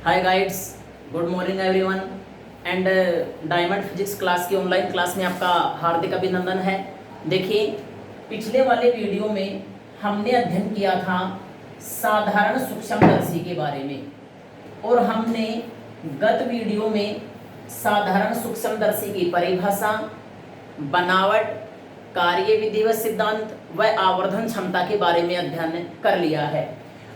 Hi guides, good morning everyone and diamond physics class की online class में आपका हार्दिक अभिनंदन है। देखिए, पिछले वाले वीडियो में हमने अध्ययन किया था साधारण सूक्ष्मदर्शी के बारे में और हमने गत वीडियो में साधारण सूक्ष्मदर्शी की परिभाषा, बनावट, कार्यविधि व सिद्धांत व आवर्धन क्षमता के बारे में अध्ययन कर लिया है।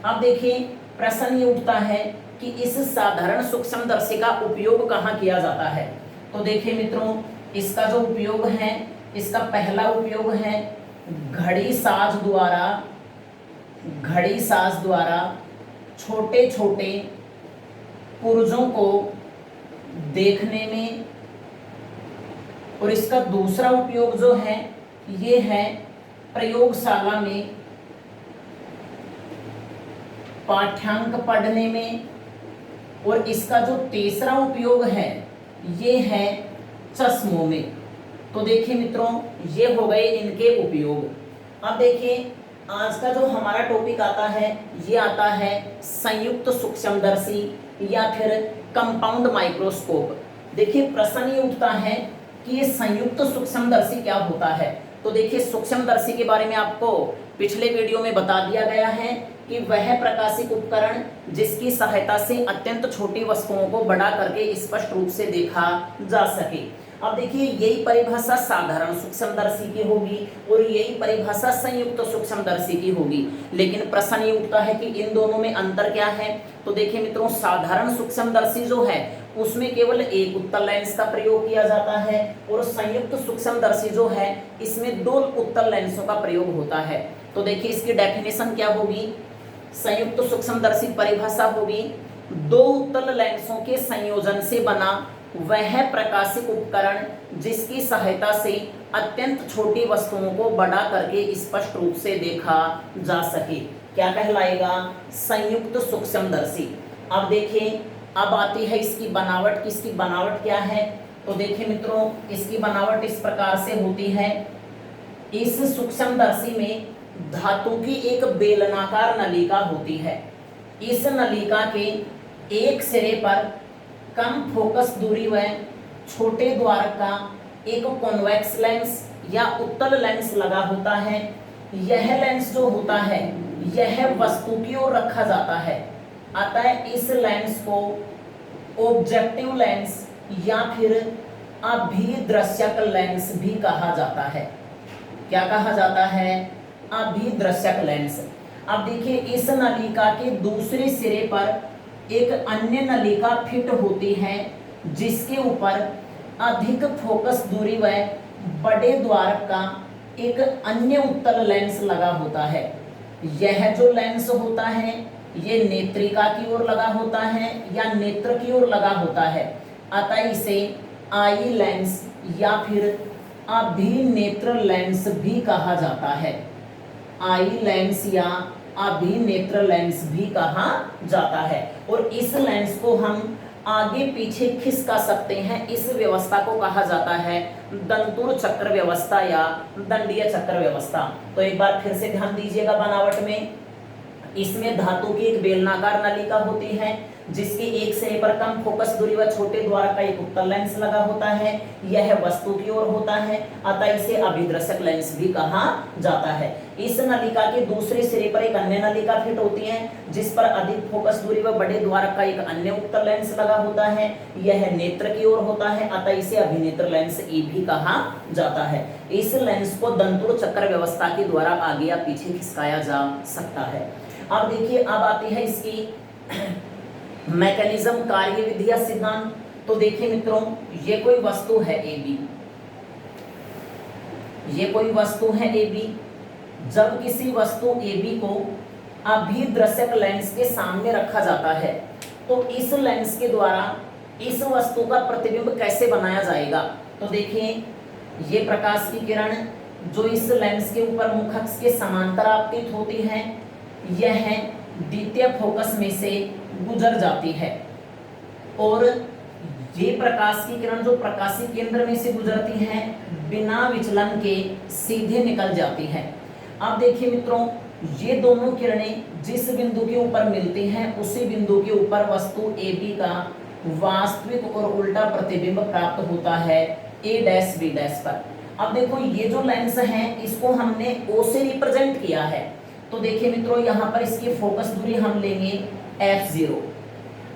अब देखिए, प्रश्न ये उठता है कि इस साधारण सूक्ष्मदर्शी का उपयोग कहाँ किया जाता है। तो देखिए मित्रों, इसका जो उपयोग है, इसका पहला उपयोग है घड़ी साज द्वारा छोटे छोटे पुर्जों को देखने में, और इसका दूसरा उपयोग जो है ये है प्रयोगशाला में पाठ्यांक पढ़ने में, और इसका जो तीसरा उपयोग है ये है चश्मों में। तो देखिए मित्रों, ये हो गए इनके उपयोग। अब देखिए, आज का जो हमारा टॉपिक आता है ये आता है संयुक्त सूक्ष्मदर्शी या फिर कंपाउंड माइक्रोस्कोप। देखिए, प्रश्न ये उठता है कि ये संयुक्त सूक्ष्मदर्शी क्या होता है। तो देखिए, सूक्ष्मदर्शी के बारे में आपको पिछले वीडियो में बता दिया गया है कि वह प्रकाशिक उपकरण जिसकी सहायता से अत्यंत छोटी वस्तुओं को बड़ा करके स्पष्ट रूप से देखा जा सके। अब देखिए, यही परिभाषा साधारण सूक्ष्मदर्शी की होगी और यही परिभाषा संयुक्त सूक्ष्मदर्शी की होगी। लेकिन प्रश्न ये उठता है कि इन दोनों में अंतर क्या है। तो देखिए मित्रों, साधारण सूक्ष्मदर्शी जो है उसमें केवल एक उत्तल लेंस का प्रयोग किया जाता है, और संयुक्त सूक्ष्मदर्शी जो है इसमें दो उत्तल लेंसों का प्रयोग होता है। तो देखिए, इसकी डेफिनेशन क्या होगी। संयुक्त सूक्ष्मदर्शी परिभाषा होगी दो उत्तल लेंसों के संयोजन से बना वह प्रकाशिक उपकरण जिसकी सहायता से अत्यंत छोटी वस्तुओं को बड़ा करके स्पष्ट रूप से देखा जा सके। क्या कहलाएगा? संयुक्त सूक्ष्मदर्शी। अब देखिए, अब आती है इसकी बनावट। इसकी बनावट क्या है? तो देखिए मित्रों, इसकी बनावट इस प्रकार से होती है। इस सूक्ष्मदर्शी में धातु की एक बेलनाकार नलिका होती है। इस नलिका के एक सिरे पर कम फोकस दूरी व छोटे द्वारक का एक कॉन्वेक्स लेंस या उत्तल लेंस लगा होता है। यह लेंस जो होता है यह वस्तु की ओर रखा जाता है, अतः इस लेंस को ऑब्जेक्टिव लेंस या फिर अभिदृश्यक लेंस भी कहा जाता है। क्या कहा जाता है? अभिदृश्यक लेंस। अब देखिए, इस नलिका के दूसरे सिरे पर एक अन्य नलिका फिट होती है जिसके ऊपर अधिक फोकस दूरी व बड़े द्वारक का एक अन्य उत्तल लेंस लगा होता है। यह जो लेंस होता है ये नेत्रिका की ओर लगा होता है या नेत्र की ओर लगा होता है, अतः इसे आई लेंस या फिर अभिनेत्र लेंस भी कहा जाता है। आई लेंस या अभिनेत्र लेंस भी कहा जाता है। और इस लेंस को हम आगे पीछे खिसका सकते हैं। इस व्यवस्था को कहा जाता है दंतुर चक्र व्यवस्था या दंडीय चक्र व्यवस्था। तो एक बार फिर से ध्यान दीजिएगा बनावट में। इसमें धातु की एक बेलनाकार नलिका होती है जिसके एक सिरे पर कम फोकस दूरी व छोटे द्वारक का एक उत्तल लेंस लगा होता है। यह वस्तु की ओर होता है, अतः इसे अभिदृश्यक लेंस भी कहा जाता है। इस नलिका के दूसरे सिरे पर एक अन्य नलिका फिट होती है जिस पर अधिक फोकस दूरी व बड़े द्वारक का एक अन्य उत्तल लेंस लगा होता है। यह नेत्र की ओर होता है, अतः इसे अभिनेत्र लेंस ई भी कहा जाता है। इस लेंस को दंतुर चक्र व्यवस्था के द्वारा आगे या पीछे खिसकाया जा सकता है। अब देखिए, अब आती है इसकी मैकेनिज्म, कार्यविधि या सिद्धांत। तो देखिए मित्रों, ये कोई वस्तु है AB, ये कोई वस्तु है AB। जब किसी वस्तु AB को अभिदृश्यक लेंस के सामने रखा जाता है तो इस लेंस के द्वारा इस वस्तु का प्रतिबिंब कैसे बनाया जाएगा। तो देखिए, ये प्रकाश की किरण जो इस लेंस के ऊपर मुख अक्ष के समांतर आपतित होती है, यह द्वितीय फोकस में से गुजर जाती है, और ये प्रकाश की किरण जो प्रकाशीय केंद्र में से गुजरती है बिना विचलन के सीधे निकल जाती है। अब देखिए मित्रों, ये दोनों किरणें जिस बिंदु के ऊपर मिलती हैं उसी बिंदु के ऊपर वस्तु AB का वास्तविक और उल्टा प्रतिबिंब प्राप्त होता है A डैश B डैश पर। अब देखो ये जो लेंस है इसको हमने O से रिप्रेजेंट किया है, तो देखिए मित्रों यहाँ पर इसकी फोकस दूरी हम लेंगे f0।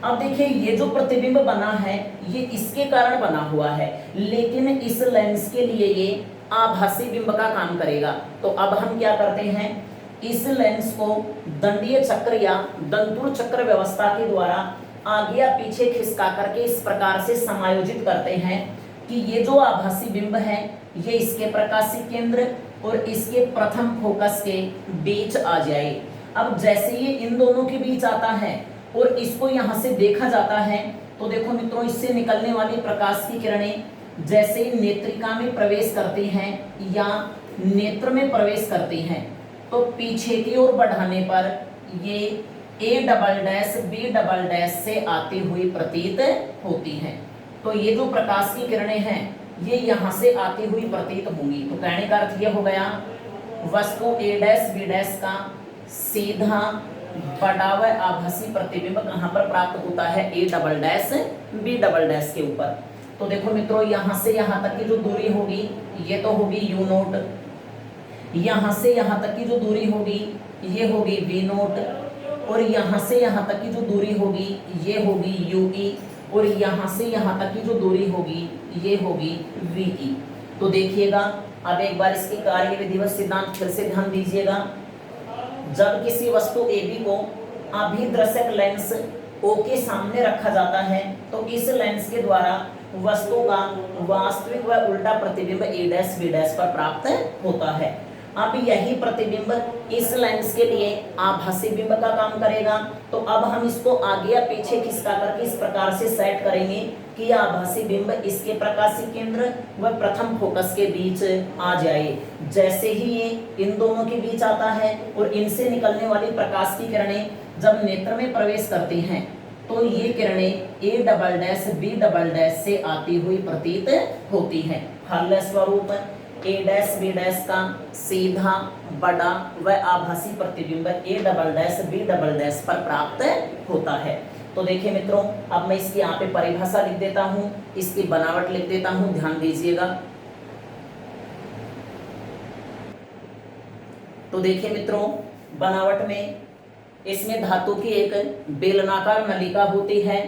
अब देखिए ये जो प्रतिबिंब बना है ये इसके कारण बना हुआ है, लेकिन इस लेंस के लिए ये आभासी बिंब का काम करेगा। तो अब हम क्या करते हैं, इस लेंस को दंडीय चक्र या दंतुर चक्र व्यवस्था के द्वारा आगे या पीछे खिसका करके इस प्रकार से समायोजित करते हैं कि ये जो आभासी बिंब है ये इसके प्रकाशीय केंद्र और इसके प्रथम फोकस के बीच आ जाए। अब जैसे ये इन दोनों के बीच आता है और इसको यहाँ से देखा जाता है, तो देखो मित्रों इससे निकलने वाली प्रकाश की किरणें जैसे नेत्रिका में प्रवेश करती हैं या नेत्र में प्रवेश करती हैं, तो पीछे की ओर बढ़ाने पर ये A double dash B double dash से आती हुई प्रतीत होती हैं। तो ये जो प्रकाश की किरणें हैं ये यहाँ से आती हुई प्रतीत होंगी। तो कहने का अर्थ ये हो गया वस्तु A डैश B डैश का सीधा बड़ा व आभासी प्रतिबिंब कहाँ पर प्राप्त होता है, A double dash B double dash के ऊपर। तो देखो मित्रों यहाँ से यहाँ तक की जो दूरी होगी ये तो होगी U नोट, यहाँ से यहाँ तक की जो दूरी होगी ये होगी V नोट, और यहाँ से यहाँ तक की जो दूरी होगी ये होगी UE, और यहाँ से यहाँ तक की जो दूरी होगी ये होगी VE। तो देखिएगा अब एक बार इसकी कार्य विधि व सिद्धांत फिर से ध्यान दीजिएगा। जब किसी वस्तु AB को अभिदर्शक लेंस O के सामने रखा जाता है तो इस लेंस के द्वारा वस्तु का वास्तविक व उल्टा प्रतिबिंब A डैश B डैश पर प्राप्त होता है। अब यही प्रतिबिंब इस लेंस के लिए आभासी बिंब का काम करेगा। तो अब हम इसको आगे या पीछे खिसका करके इस प्रकार से सेट करेंगे कि यह आभासी बिंब इसके प्रकाशीय केंद्र व प्रथम फोकस के बीच आ जाए। जैसे ही ये इन दोनों के बीच आता है और इनसे निकलने वाली प्रकाश की किरणें जब नेत्र में प्रवेश करती हैं तो ये किरणें A double dash B double dash से आती हुई प्रतीत होती हैं। फल स्वरूप A डैश B डैश का सीधा बड़ा व आभासी प्रतिबिंब A double dash B double dash पर प्राप्त होता है। तो देखिए मित्रों अब मैं इसकी यहाँ पे परिभाषा लिख देता हूँ, इसकी बनावट लिख देता हूँ, ध्यान दीजिएगा। तो देखिए मित्रों बनावट में इसमें धातु की एक बेलनाकार नलिका होती है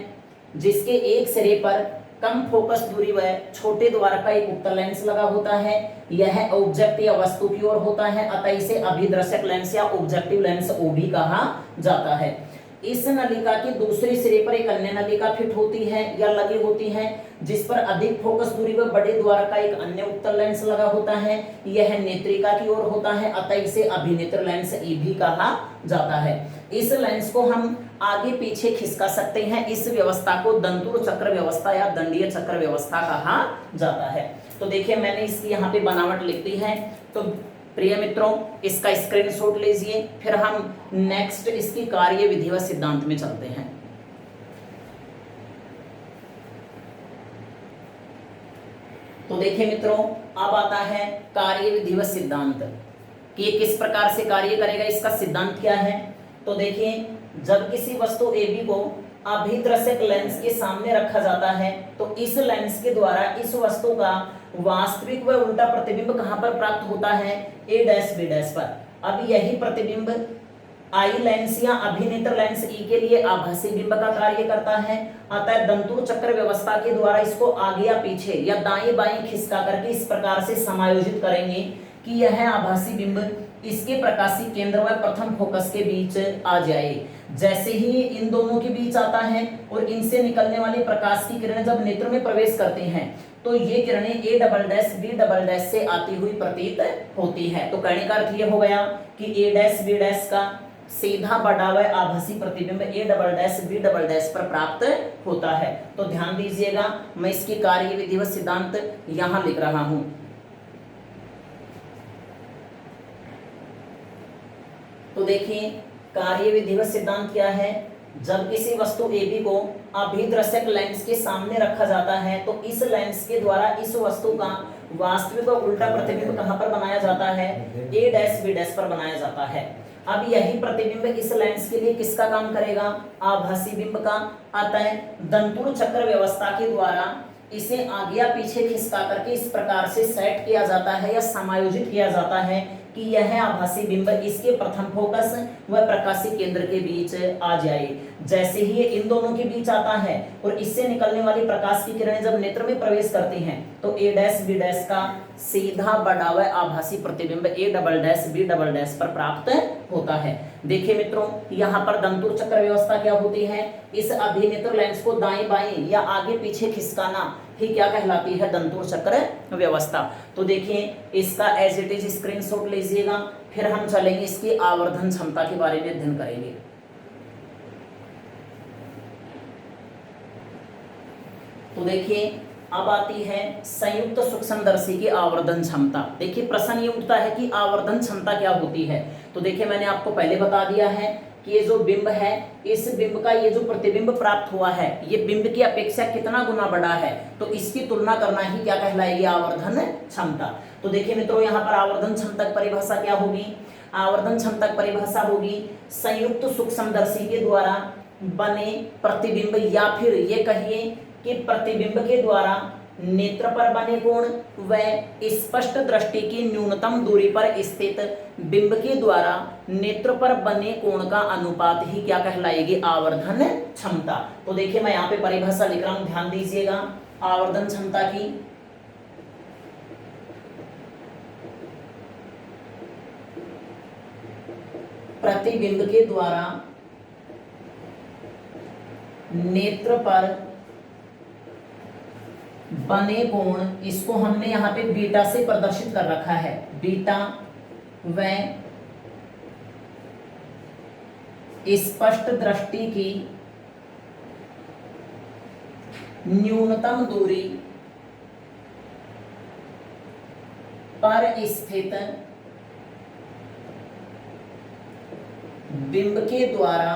जिसके एक सिरे पर कम फोकस दूरी व छोटे द्वार का एक उत्तल लेंस लगा होता है। यह ऑब्जेक्ट या वस्तु की ओर होता है, अतः इसे अभिदर्शक लेंस या ऑब्जेक्टिव लेंस OB कहा जाता है। इस नलिका के दूसरे सिरे पर एक अन्य नलिका फिट होती है या लगी होती है जिस पर अधिक फोकस दूरी व बड़े द्वार का एक अन्य उत्तल लेंस लगा होता है। यह नेत्रिका की ओर होता है, अतः इसे अभिनेत्र लेंस EB कहा जाता है। इस लेंस को हम आगे पीछे खिसका सकते हैं। इस व्यवस्था को दंतुर चक्र व्यवस्था या दंडीय चक्र व्यवस्था कहा जाता है। तो देखिए मैंने इसकी यहाँ पे बनावट लिख दी है। तो प्रिय मित्रों इसका स्क्रीनशॉट लीजिए, फिर हम नेक्स्ट इसकी कार्य विधि व सिद्धांत में चलते हैं। तो देखिए मित्रों अब आता है कार्य विधि व सिद्धांत कि ये किस प्रकार से कार्य करेगा, इसका सिद्धांत क्या है। तो देखिए जब किसी वस्तु AB को अभिदर्शक लेंस के सामने रखा जाता है तो इस लेंस के द्वारा इस वस्तु का वास्तविक व उल्टा प्रतिबिंब कहां पर प्राप्त होता है, A डैश B डैश पर। अब यही प्रतिबिंब आई लेंस या अभिनेत्र लेंस E के लिए आभासी बिंब का कार्य करता है, अतः दंतुर चक्र व्यवस्था के द्वारा इसको आगे या पीछे या दाएं बाएं खिसका करके इस प्रकार से समायोजित करेंगे कि यह आभासी बिंब इसके प्रकाशीय केंद्र व प्रथम फोकस के बीच आ जाए। जैसे ही इन दोनों के बीच आता है और इनसे निकलने वाली प्रकाश की किरणें जब नेत्र में प्रवेश करती हैं तो ये किरणें A double dash B double dash से आती हुई प्रतीत होती है। तो कहने का अर्थ ये हो गया कि A डैश B डैश का सीधा बड़ा हुआ आभासी प्रतिबिंब A double dash B double dash पर प्राप्त होता है। तो ध्यान दीजिएगा मैं इसकी कार्य विधि व सिद्धांत यहाँ लिख रहा हूँ। तो देखिए कार्य विधि व सिद्धांत क्या है। जब किसी वस्तु AB को अभिदर्शक लेंस के सामने रखा जाता है तो इस लेंस के द्वारा इस वस्तु का वास्तविक और उल्टा प्रतिबिंब कहां पर बनाया जाता है, A डैश B डैश पर बनाया जाता है। अब यही प्रतिबिंब इस लेंस के लिए किसका काम करेगा, आभासी बिंब का। अतः दंतुर चक्र व्यवस्था के द्वारा इसे आगे या पीछे खिसका करके इस प्रकार से सेट किया जाता है या समायोजित किया जाता है कि यह आभासी बिंब इसके प्रथम फोकस व प्रकाशीय केंद्र के बीच आ जाए। जैसे ही ये इन दोनों के बीच आता है और इससे निकलने वाली प्रकाश की किरणें जब नेत्र में प्रवेश करती हैं तो ए डैश बी डैश का सीधा बड़ा हुआ आभासी प्रतिबिंब A double dash B double dash पर प्राप्त होता है। देखिए मित्रों, यहाँ पर दंतुर चक्र व्यवस्था क्या होती है, इस अभिनेत्र लेंस को दाएं बाएं या आगे पीछे खिसकाना ही क्या कहलाती है, दंतुर चक्र व्यवस्था। तो देखिए इसका एज इट इज स्क्रीनशॉट लीजिएगा, फिर हम चलेंगे इसकी आवर्धन क्षमता के बारे में अध्ययन करेंगे। तो देखिए अब आती है संयुक्त सूक्ष्मदर्शी की आवर्धन क्षमता। देखिए प्रश्न ये उठता है कि आवर्धन क्षमता क्या होती है। तो देखिए मैंने आपको पहले बता दिया है कि ये जो बिंब है, इस बिंब का ये जो प्रतिबिंब प्राप्त हुआ है ये बिंब की अपेक्षा कितना गुना बड़ा है, तो इसकी तुलना करना ही क्या कहलाएगी, आवर्धन क्षमता। तो देखिए मित्रों यहाँ पर आवर्धन क्षमता की परिभाषा क्या होगी, आवर्धन क्षमता की परिभाषा होगी संयुक्त सूक्ष्मदर्शी के द्वारा बने प्रतिबिंब या फिर ये कहिए कि प्रतिबिंब के द्वारा नेत्र पर बने कोण व स्पष्ट दृष्टि की न्यूनतम दूरी पर स्थित बिंब के द्वारा नेत्र पर बने कोण का अनुपात ही क्या कहलाएगी, आवर्धन क्षमता। तो देखिए मैं यहाँ पे परिभाषा लिख रहा हूं, ध्यान दीजिएगा। आवर्धन क्षमता की प्रतिबिंब के द्वारा नेत्र पर बने कोण, इसको हमने यहाँ पे बीटा से प्रदर्शित कर रखा है, बीटा व स्पष्ट दृष्टि की न्यूनतम दूरी पर स्थित बिंब के द्वारा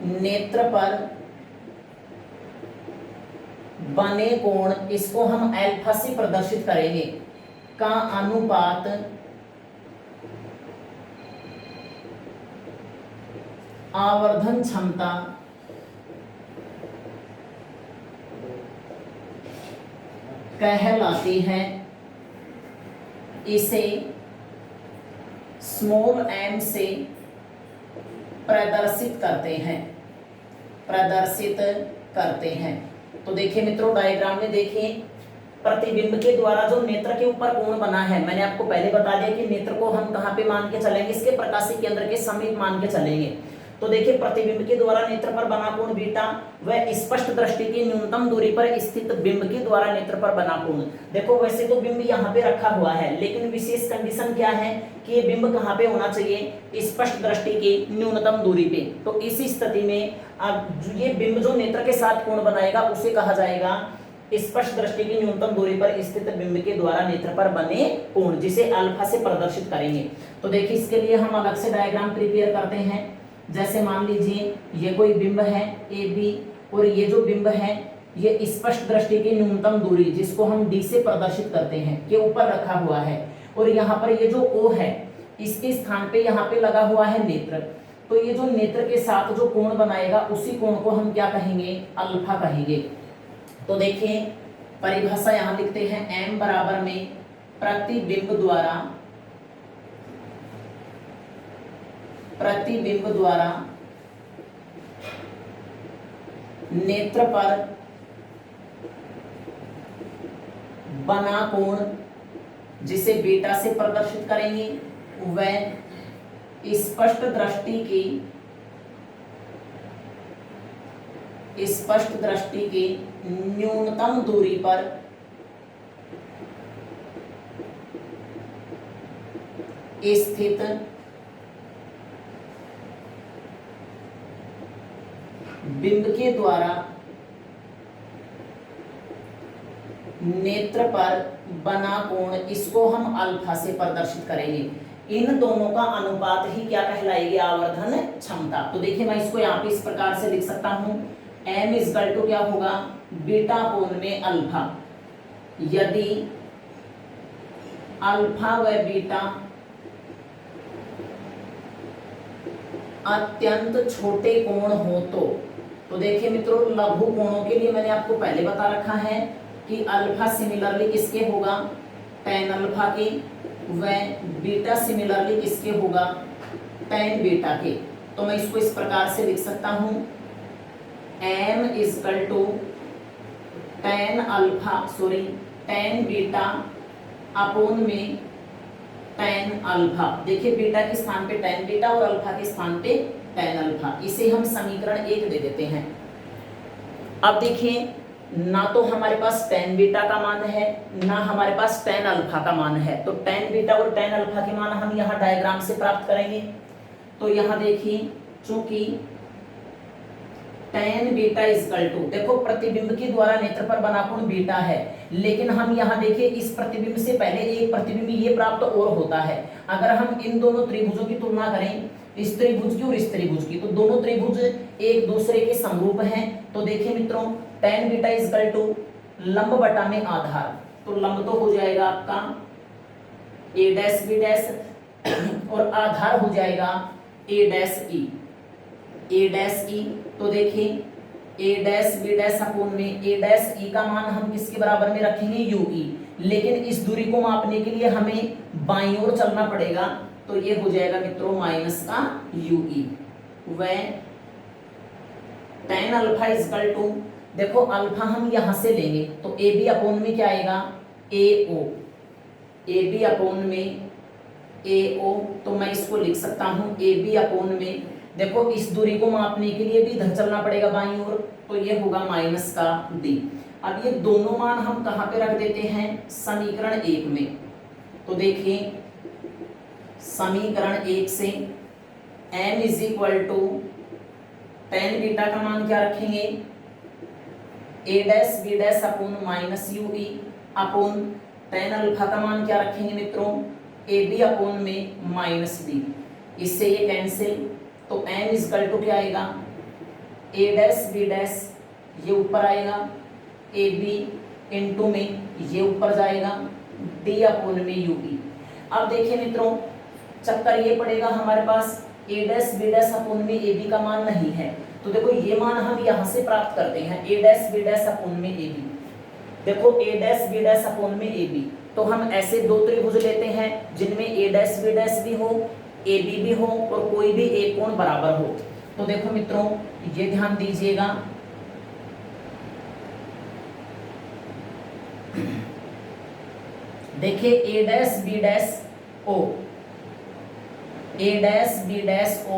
नेत्र पर बने कोण, इसको हम अल्फा से प्रदर्शित करेंगे, का अनुपात आवर्धन क्षमता कहलाती है। इसे स्मॉल m से प्रदर्शित करते हैं। तो देखिए मित्रों डायग्राम में देखिए प्रतिबिंब के द्वारा जो नेत्र के ऊपर कोण बना है, मैंने आपको पहले बता दिया कि नेत्र को हम कहाँ पे मान के चलेंगे, इसके प्रकाशीय केंद्र के समीप मान के चलेंगे। तो देखिए प्रतिबिंब के द्वारा नेत्र पर बना कोण बीटा व स्पष्ट दृष्टि की न्यूनतम दूरी पर स्थित बिंब के द्वारा नेत्र पर बना कोण। देखो वैसे तो बिंब यहाँ पे रखा हुआ है, लेकिन विशेष कंडीशन क्या है कि ये बिंब कहाँ पे होना चाहिए, स्पष्ट दृष्टि की न्यूनतम दूरी पे। तो इस स्थिति में अब ये बिंब जो नेत्र के साथ कोण बनाएगा उसे कहा जाएगा स्पष्ट दृष्टि की न्यूनतम दूरी पर स्थित बिंब के द्वारा नेत्र पर बने कोण, जिसे अल्फा से प्रदर्शित करेंगे। तो देखिए इसके लिए हम अलग से डायग्राम प्रिपेयर करते हैं। जैसे मान लीजिए ये कोई बिंब है ए बी, और ये जो बिंब है ये स्पष्ट दृष्टि की न्यूनतम दूरी जिसको हम डी से प्रदर्शित करते हैं के ऊपर रखा हुआ है, और यहाँ पर ये जो ओ है इसके स्थान पे यहाँ पे लगा हुआ है नेत्र। तो ये जो नेत्र के साथ जो कोण बनाएगा उसी कोण को हम क्या कहेंगे, अल्फा कहेंगे। तो देखिए परिभाषा यहाँ लिखते हैं, m बराबर में प्रतिबिंब द्वारा नेत्र पर बना कोण जिसे बीटा से प्रदर्शित करेंगे व स्पष्ट दृष्टि की न्यूनतम दूरी पर स्थित बिंब के द्वारा नेत्र पर बना कोण, इसको हम अल्फा से प्रदर्शित करेंगे। इन दोनों का अनुपात ही क्या कहलाएगी, आवर्धन क्षमता। तो देखिए मैं इसको यहाँ पे इस प्रकार से लिख सकता हूं, m इक्वल टू क्या होगा, बीटा कोण में अल्फा। यदि अल्फा व बीटा अत्यंत छोटे कोण हो तो देखिए मित्रों, लघु कोणों के लिए मैंने आपको पहले बता रखा है कि अल्फा सिमिलरली किसके होगा, tan अल्फा के, व बीटा सिमिलरली किसके होगा, tan बीटा के। तो मैं इसको इस प्रकार से लिख सकता हूं, m is equal to tan beta upon में tan अल्फा। देखिए बीटा के स्थान पे tan बीटा और अल्फा के स्थान पे tan अल्फा। इसे हम समीकरण 1 दे देते हैं। अब देखिए, ना तो हमारे पास tan बीटा का मान है, ना हमारे पास tan अल्फा का मान है। तो tan बीटा और tan अल्फा के मान हम यहाँ डायग्राम से प्राप्त करेंगे। तो यहाँ देखिए, चूंकि tan बीटा इजकल टू, देखो प्रतिबिंब के द्वारा नेत्र पर बना कोण बीटा है, लेकिन हम यहाँ देखिए इस प्रतिबिंब से पहले एक प्रतिबिंब ये प्राप्त और होता है। अगर हम इन दोनों त्रिभुजों की तुलना करें, इस त्रिभुज की और इस त्रिभुज की, तो दोनों त्रिभुज एक दूसरे के समरूप हैं। तो देखिए मित्रों, tan बीटा इजकल टू लंब बटा में आधार, तो लंब तो हो जाएगा आपका a डैश b डैश और आधार हो जाएगा a डैश e। तो देखिए a dash b dash upon में a डैश e का मान हम किसके बराबर में रखेंगे, ue। लेकिन इस दूरी को मापने के लिए हमें बाईं ओर चलना पड़ेगा। तो ये हो जाएगा मित्रों माइनस का ue व tan अल्फा इजकल टू, देखो अल्फा हम यहां से लेंगे तो ए बी अपोन में क्या आएगा, ए बी अपोन में AO। तो मैं इसको लिख सकता हूं ए बी अपोन में, देखो इस दूरी को मापने के लिए भी इधर चलना पड़ेगा बाईं ओर, तो ये होगा माइनस का d। अब ये दोनों मान हम कहां पे रख देते हैं, समीकरण 1 में। तो देखिए समीकरण 1 से m is equal to tan beta का मान क्या रखेंगे, a dash b dash upon minus ue upon tan alpha का मान क्या रखेंगे मित्रों, ए बी अपोन में माइनस डी। इससे ये कैंसिल, तो m इजकल टू क्या आएगा, a डैश b डैश ये ऊपर आएगा, ए बी इंटू में ये ऊपर जाएगा, d अपोन में ue। अब देखिए मित्रों, चक्कर ये पड़ेगा हमारे पास a dash b dash upon में ए बी का मान नहीं है। तो देखो ये मान हम यहाँ से प्राप्त करते हैं, a dash b dash upon में ए बी। देखो a dash b dash upon में ए बी, तो हम ऐसे दो त्रिभुज लेते हैं जिनमें a डैश b डैश भी हो, ए बी भी हो और कोई भी एक कोण बराबर हो। तो देखो मित्रों, ये ध्यान दीजिएगा, देखिए a dash b dash o, a dash b dash o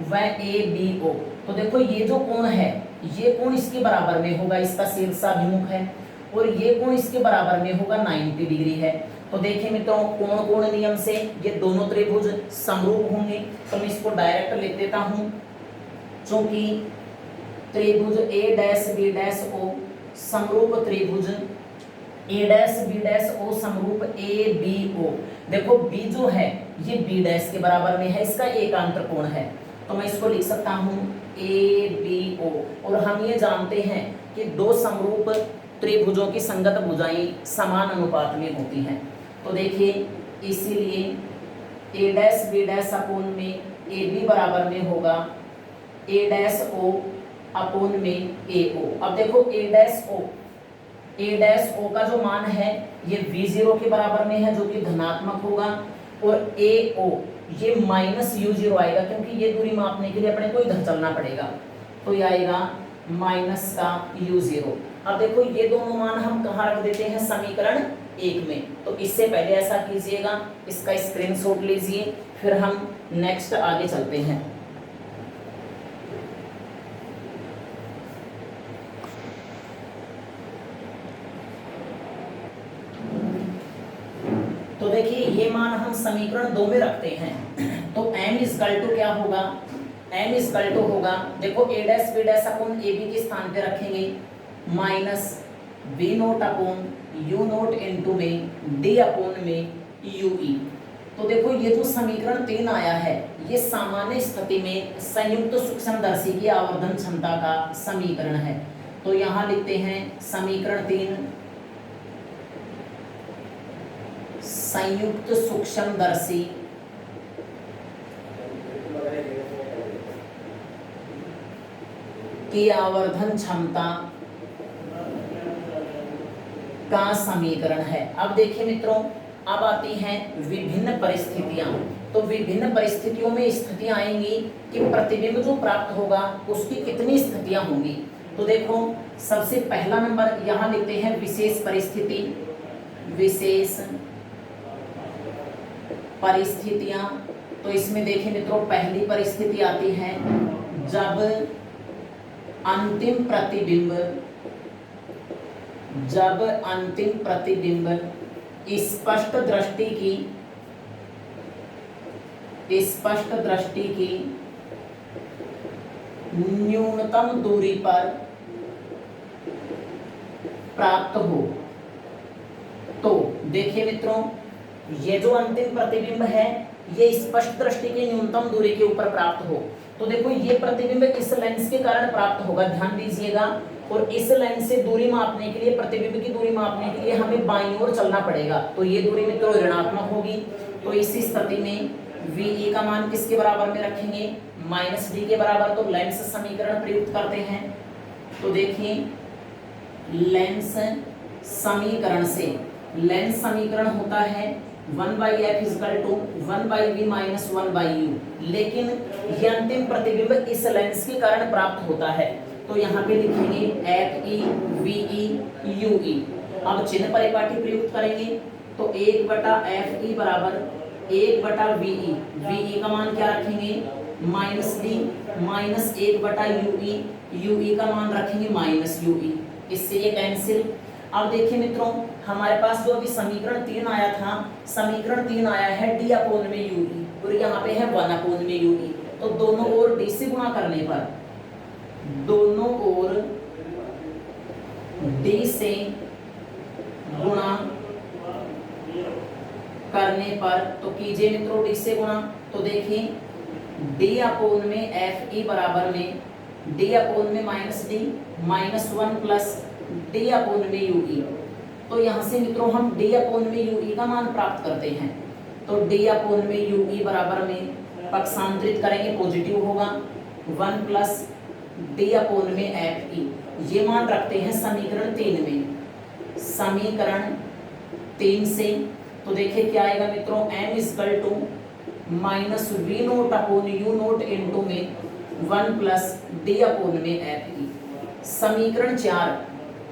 व a b o। तो देखो ये जो कोण है, ये कोण इसके बराबर में होगा, इसका शीर्षाभिमुख है, और ये कोण इसके बराबर में होगा 90 डिग्री है। तो देखिए मित्रों, कोण कोण नियम से ये दोनों त्रिभुज समरूप होंगे। तो मैं इसको डायरेक्ट लिख देता हूं, क्योंकि त्रिभुज a dash b dash o समरूप त्रिभुज a dash b dash o समरूप a b o। देखो b जो है ये b डैश के बराबर में है, इसका एकांतर कोण है। तो मैं इसको लिख सकता हूं a b o। और हम ये जानते हैं कि दो समरूप त्रिभुजों की संगत भुजाएं समान अनुपात में होती हैं। तो देखिए इसीलिए a dash b dash upon में ए बी बराबर में होगा a डैश o अपोन में a o। अब देखो a डैश o का जो मान है ये v0 के बराबर में है, जो कि धनात्मक होगा, और a o ये माइनस u0 आएगा, क्योंकि ये दूरी मापने के लिए अपने को इधर चलना पड़ेगा। तो ये आएगा माइनस का u0। अब देखो ये दोनों मान हम कहाँ रख देते हैं, समीकरण 1 में। तो इससे पहले ऐसा कीजिएगा, इसका स्क्रीनशॉट लीजिए, फिर हम नेक्स्ट आगे चलते हैं। तो देखिए ये मान हम समीकरण 2 में रखते हैं। तो m इजकल टू क्या होगा, m इजकल टू होगा, देखो a dash b dash upon A B के स्थान पे रखेंगे minus b nought upon u nought into में d अपोन में ue। तो देखो ये जो समीकरण 3 आया है, ये सामान्य स्थिति में संयुक्त सूक्ष्मदर्शी की आवर्धन क्षमता का समीकरण है। तो यहाँ लिखते हैं समीकरण 3 संयुक्त सूक्ष्मदर्शी की आवर्धन क्षमता का समीकरण है। अब देखिए मित्रों, अब आती हैं विभिन्न परिस्थितियां। तो विभिन्न परिस्थितियों में स्थितियां आएंगी कि प्रतिबिंब जो प्राप्त होगा उसकी कितनी स्थितियां होंगी। तो देखो, सबसे पहला नंबर यहां लिखते हैं विशेष परिस्थिति। विशेष परिस्थितियां, तो इसमें देखिए मित्रों, पहली परिस्थिति आती है जब अंतिम प्रतिबिंब स्पष्ट दृष्टि की न्यूनतम दूरी पर प्राप्त हो। तो देखिए मित्रों, ये जो अंतिम प्रतिबिंब है ये स्पष्ट दृष्टि की न्यूनतम दूरी के ऊपर प्राप्त हो। तो देखो, ये प्रतिबिंब इस लेंस के कारण प्राप्त होगा, ध्यान दीजिएगा। और इस लेंस से दूरी मापने के लिए, प्रतिबिंब की दूरी मापने के लिए हमें बाईं ओर चलना पड़ेगा। तो ये दूरी मित्रों ऋणात्मक होगी। तो इस स्थिति में VE का मान किसके बराबर में रखेंगे? -d के बराबर। तो लेंस समीकरण प्रयुक्त करते हैं। तो देखिए, लेंस समीकरण होता है 1/f = 1/v - 1/u। लेकिन ये अंतिम प्रतिबिंब इस लेंस के कारण प्राप्त होता है। तो यहाँ पे लिखेंगे FE, VE, UE। अब चिन्ह परिपाटी प्रयुक्त करेंगे। तो 1/FE बराबर 1/VE। VE का मान क्या रखेंगे? -d - 1/UE। UE का मान रखेंगे -UE। इससे ये कैंसिल। अब देखिए मित्रों, हमारे पास जो अभी समीकरण 3 आया था, समीकरण 3 आया है d/UE और यहाँ पे है 1/UE। तो दोनों ओर d से गुणा करने पर, दोनों ओर d से गुणा करने पर, तो कीजिए मित्रों d से गुणा। तो देखिए, d/FE बराबर में d/-d -1 प्लस d/UE। तो यहाँ से मित्रों हम d/UE का मान प्राप्त करते हैं। तो d/UE बराबर में पक्षांतरित करेंगे, पॉजिटिव होगा, 1 प्लस d/FE। ये मान रखते हैं समीकरण 3 में। समीकरण 3 से तो देखिए क्या आएगा मित्रों, m = -v0/u0 इंटू में 1 प्लस d/FE। समीकरण 4,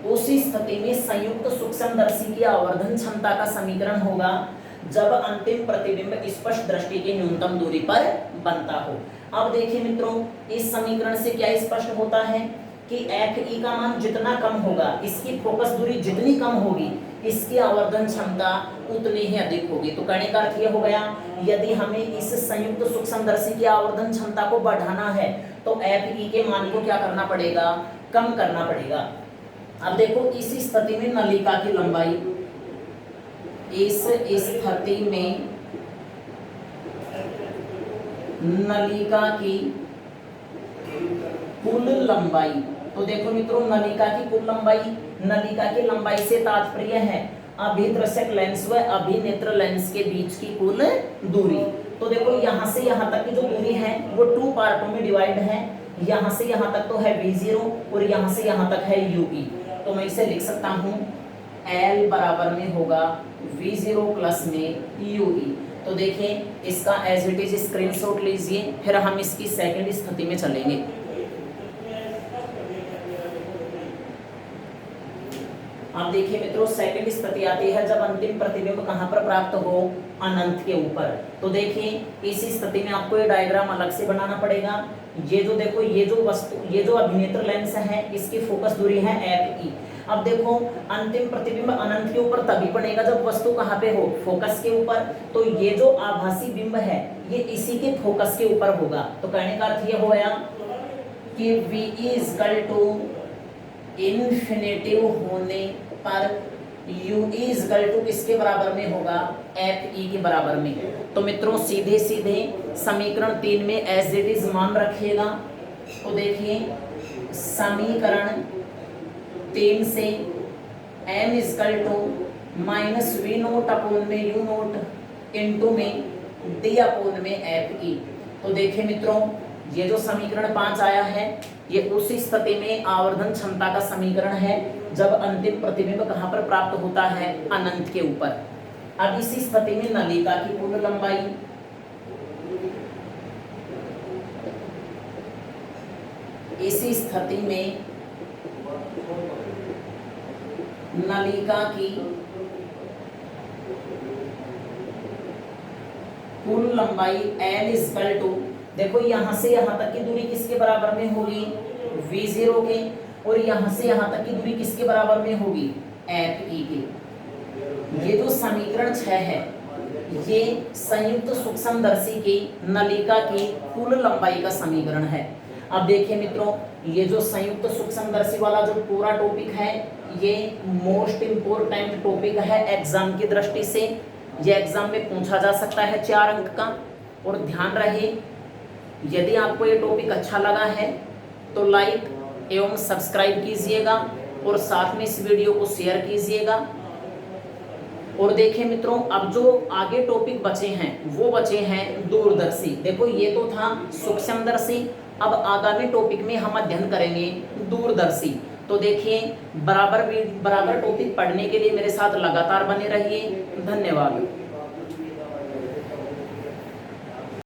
उसी स्थिति में संयुक्त सूक्ष्मदर्शी की आवर्धन क्षमता का समीकरण होगा जब अंतिम प्रतिबिंब स्पष्ट दृष्टि की न्यूनतम दूरी पर बनता हो। अब देखिए मित्रों, इस समीकरण से क्या स्पष्ट होता है कि FE का मान जितना कम होगा, इसकी फोकस दूरी जितनी कम होगी, इसकी आवर्धन क्षमता उतनी ही अधिक होगी। तो कहने का अर्थ यह हो गया, यदि हमें इस संयुक्त सूक्ष्मदर्शी की आवर्धन क्षमता को बढ़ाना है तो FE के मान को क्या करना पड़ेगा? कम करना पड़ेगा। अब देखो, इस स्थिति में नलिका की लंबाई, इस स्थिति में नलिका की कुल लंबाई, तो देखो मित्रों, नलिका की कुल लंबाई, नलिका की लंबाई से तात्पर्य है अभिदर्शक लेंस व अभिनेत्र लेंस के बीच की कुल दूरी। तो देखो, यहाँ से यहाँ तक की जो दूरी है वो 2 पार्टों में डिवाइड है। यहाँ से यहाँ तक तो है V0 और यहाँ से यहाँ तक है UE। तो मैं इसे लिख सकता हूँ L बराबर में होगा V0 प्लस में UE। तो देखिए, इसका एज इट इज स्क्रीनशॉट लीजिए, फिर हम इसकी सेकंड स्थिति में चलेंगे। अब देखिए मित्रों, सेकंड स्थिति आती है जब अंतिम प्रतिबिंब कहां पर प्राप्त हो? अनंत के ऊपर। तो देखिए, इस स्थिति में आपको ये डायग्राम अलग से बनाना पड़ेगा। ये जो देखो, ये जो वस्तु, ये जो अभिनेत्र लेंस है, इसकी फोकस दूरी है FE। अब देखो, अंतिम प्रतिबिंब अनंत के ऊपर तभी बनेगा जब वस्तु कहाँ पे हो? फोकस के ऊपर। तो ये जो आभासी बिंब है ये इसी के फोकस के ऊपर होगा। तो कहने का अर्थ ये हो गया कि VE = इन्फिनिटिव होने पर UE किसके बराबर में होगा? FE के बराबर में। तो मित्रों, सीधे सीधे समीकरण 3 में एज इट इज मान रखिएगा। तो देखिए, समीकरण 3 से m = minus V nought upon में यू नोट इंटू में डी अपोन में एफ ई। तो देखिए मित्रों, ये जो समीकरण 5 आया है ये उस स्थिति में आवर्धन क्षमता का समीकरण है जब अंतिम प्रतिबिंब कहां पर प्राप्त होता है, अनंत के ऊपर। अब इस स्थिति में नलिका की कुल लंबाई इसी स्थिति में नलिका की कुल लंबाई L इक्वल टू, देखो यहां से यहां तक की दूरी किसके बराबर में होगी, V0 के, और यहां से यहां तक की दूरी किसके बराबर में होगी, FE के। ये जो समीकरण 6 है ये संयुक्त सूक्ष्मदर्शी की नलिका की कुल लंबाई का समीकरण है। अब देखिए मित्रों, ये जो संयुक्त सूक्ष्मदर्शी वाला जो पूरा टॉपिक है ये मोस्ट इम्पोर्टेंट टॉपिक है एग्जाम की दृष्टि से। ये एग्जाम में पूछा जा सकता है 4 अंक का। और ध्यान रहे, यदि आपको ये टॉपिक अच्छा लगा है तो लाइक एवं सब्सक्राइब कीजिएगा और साथ में इस वीडियो को शेयर कीजिएगा। और देखिए मित्रों, अब जो आगे टॉपिक बचे हैं वो बचे हैं दूरदर्शी। देखो ये तो था सूक्ष्मदर्शी, अब आगामी टॉपिक में हम अध्ययन करेंगे दूरदर्शी। तो देखिए, बराबर टॉपिक पढ़ने के लिए मेरे साथ लगातार बने रहिए। धन्यवाद।